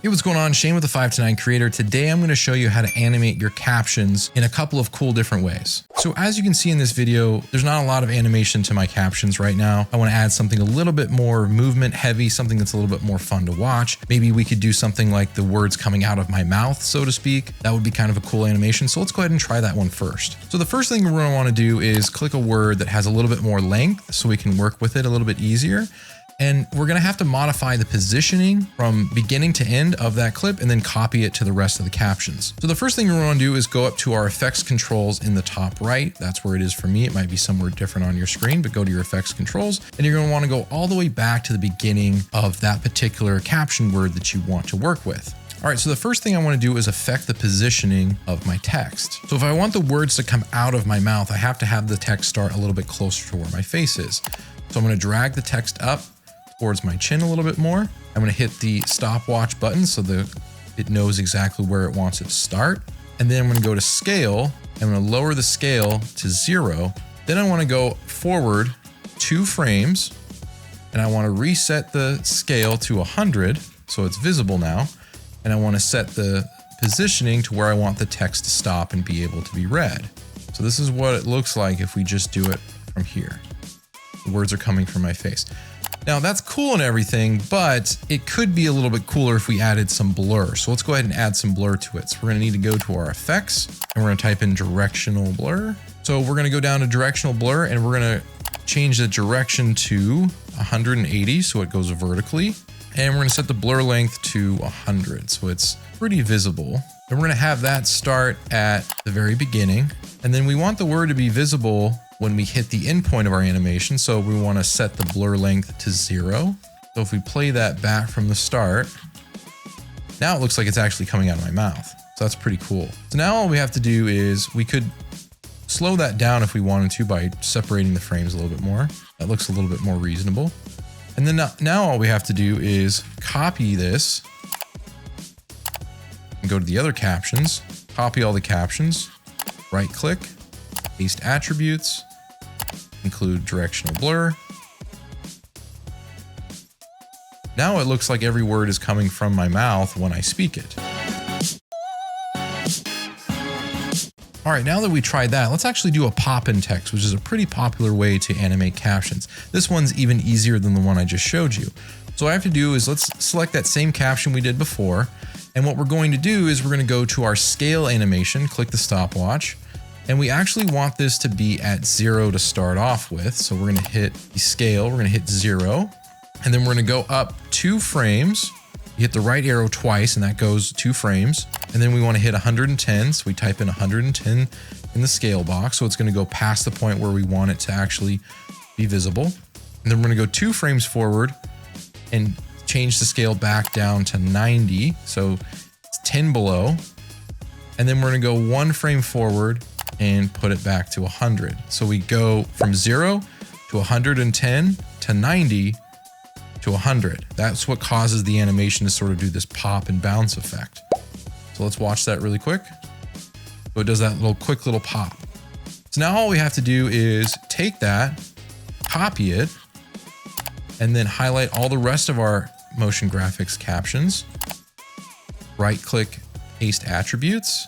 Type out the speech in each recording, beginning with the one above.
Hey, what's going on? Shane with the 5 to 9 Creator. Today I'm going to show you how to animate your captions in a couple of cool different ways. So as you can see in this video, there's not a lot of animation to my captions right now. I want to add something a little bit more movement heavy, something that's a little bit more fun to watch. Maybe we could do something like the words coming out of my mouth, so to speak. That would be kind of a cool animation. So let's go ahead and try that one first. So the first thing we're going to want to do is click a word that has a little bit more length so we can work with it a little bit easier. And we're gonna have to modify the positioning from beginning to end of that clip and then copy it to the rest of the captions. So the first thing we're gonna do is go up to our effects controls in the top right. That's where it is for me. It might be somewhere different on your screen, but go to your effects controls and you're gonna wanna go all the way back to the beginning of that particular caption word that you want to work with. All right, so the first thing I want to do is affect the positioning of my text. So if I want the words to come out of my mouth, I have to have the text start a little bit closer to where my face is. So I'm going to drag the text up towards my chin a little bit more. I'm going to hit the stopwatch button so that it knows exactly where it wants it to start. And then I'm going to go to scale. I'm going to lower the scale to 0. Then I want to go forward 2 frames and I want to reset the scale to 100 so it's visible now. And I want to set the positioning to where I want the text to stop and be able to be read. So this is what it looks like if we just do it from here. The words are coming from my face. Now that's cool and everything, but it could be a little bit cooler if we added some blur. So let's go ahead and add some blur to it. So we're gonna need to go to our effects and we're gonna type in directional blur. So we're gonna go down to directional blur and we're gonna change the direction to 180 so it goes vertically. And we're gonna set the blur length to 100 so it's pretty visible. And we're gonna have that start at the very beginning. And then we want the word to be visible when we hit the end point of our animation. So we want to set the blur length to 0. So if we play that back from the start, now it looks like it's actually coming out of my mouth. So that's pretty cool. So now all we have to do is we could slow that down if we wanted to by separating the frames a little bit more. That looks a little bit more reasonable. And then now all we have to do is copy this and go to the other captions, copy all the captions, right click, paste attributes, include directional blur. Now it looks like every word is coming from my mouth when I speak it. All right, now that we tried that, let's actually do a pop-in text, which is a pretty popular way to animate captions. This one's even easier than the one I just showed you. So what I have to do is let's select that same caption we did before. And what we're going to do is we're going to go to our scale animation, click the stopwatch. And we actually want this to be at 0 to start off with. So we're going to hit the scale, we're going to hit 0, and then we're going to go up 2 frames. You hit the right arrow twice and that goes 2 frames. And then we want to hit 110. So we type in 110 in the scale box. So it's going to go past the point where we want it to actually be visible. And then we're going to go 2 frames forward and change the scale back down to 90. So it's 10 below. And then we're going to go 1 frame forward and put it back to 100. So we go from 0 to 110 to 90 to 100. That's what causes the animation to sort of do this pop and bounce effect. So let's watch that really quick. So it does that quick little pop. So now all we have to do is take that, copy it, and then highlight all the rest of our motion graphics captions. Right click, paste attributes.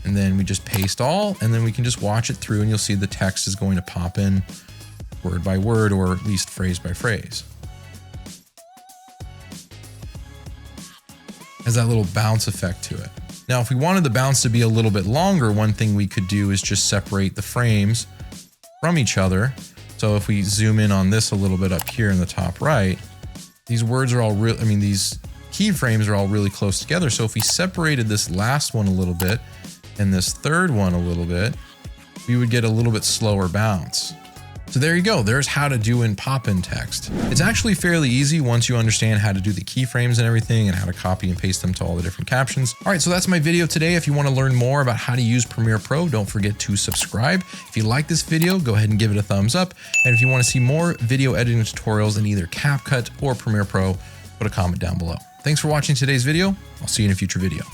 And then we just paste all, and then we can just watch it through and you'll see the text is going to pop in word by word, or at least phrase by phrase. Has that little bounce effect to it. Now, if we wanted the bounce to be a little bit longer, one thing we could do is just separate the frames from each other. So if we zoom in on this a little bit up here in the top right, these words are all real, these keyframes are all really close together. So if we separated this last one a little bit, and this third one a little bit, we would get a little bit slower bounce. So there you go, there's how to do in pop-in text. It's actually fairly easy once you understand how to do the keyframes and everything and how to copy and paste them to all the different captions. All right, so that's my video today. If you want to learn more about how to use Premiere Pro, don't forget to subscribe. If you like this video, go ahead and give it a thumbs up. And if you want to see more video editing tutorials in either CapCut or Premiere Pro, put a comment down below. Thanks for watching today's video. I'll see you in a future video.